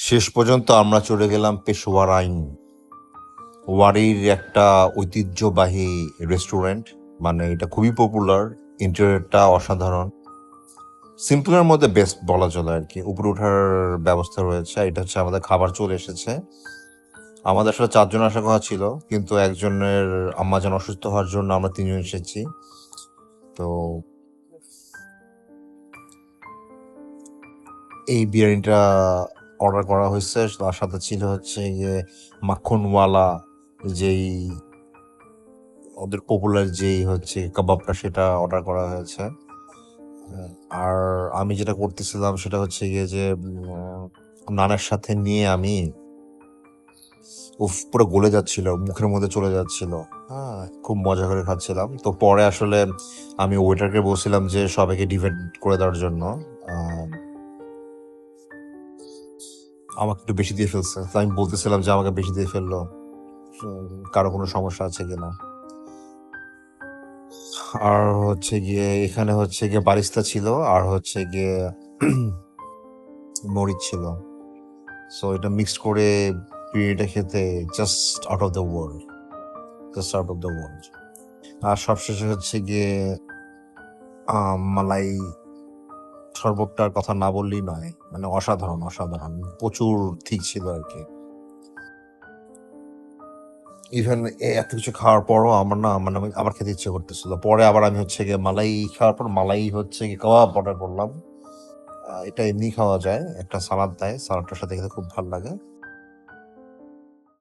শেষ পর্যন্ত আমরা চলে গেলাম পেশোয়ার আইন, ওয়ারির একটা ঐতিহ্যবাহী রেস্টুরেন্ট। মানে এটা খুবই পপুলার, ইন্টেরিয়রটা অসাধারণ, সিম্পলের মধ্যে বেস্ট বলা চলে আর কি। উপরে ওঠার ব্যবস্থা রয়েছে। এটা হচ্ছে আমাদের খাবার চলে এসেছে। আমাদের আসলে 4 জন আসার কথা ছিল, কিন্তু একজনের আম্মাজান অসুস্থ হওয়ার জন্য আমরা 3 জন এসেছি। তো এই বিরিয়ানিটা অর্ডার করা হয়েছে। তার সাথে ছিল হচ্ছে গিয়ে মাখনওয়ালা, যেই ওদের পপুলার যেই হচ্ছে কাবাবটা, সেটা অর্ডার করা হয়েছে। আর আমি যেটা করতেছিলাম সেটা হচ্ছে গিয়ে যে নানের সাথে নিয়ে আমি পুরো গলে যাচ্ছিল, মুখের মধ্যে চলে যাচ্ছিল। হ্যাঁ, খুব মজা করে খাচ্ছিলাম। তো পরে আসলে আমি ওয়েটারকে বলছিলাম যে সবাইকে ডিভাইড করে দেওয়ার জন্য। আমাকে একটু বেশি দিয়ে ফেলছে, তো আমি বলতেছিলাম যে আমাকে বেশি দিয়ে ফেললো, কারো কোনো সমস্যা আছে কিনা। আর হচ্ছে গিয়ে এখানে হচ্ছে গিয়ে বারিস্তা ছিল, আর হচ্ছে গিয়ে মরিচ ছিল। সো এটা মিক্সড করে বিরিয়ানিটা খেতে just out of the world, just out of the world. আর সবশেষে হচ্ছে গিয়ে মালাই শরবতটার কথা না বললেই নয়, মানে অসাধারণ অসাধারণ, প্রচুর ঠিক ছিল আর কি। ইভেন এত কিছু খাওয়ার পরও আমার না, মানে আমি আবার খেতে ইচ্ছে করতেছিল। পরে আবার আমি হচ্ছে গিয়ে মালাই খাওয়ার পর মালাই হচ্ছে গিয়ে কাবাব অর্ডার করলাম। এটা এমনি খাওয়া যায়, একটা সালাদ দেয়, সালাদটার সাথে খেতে খুব ভালো লাগে।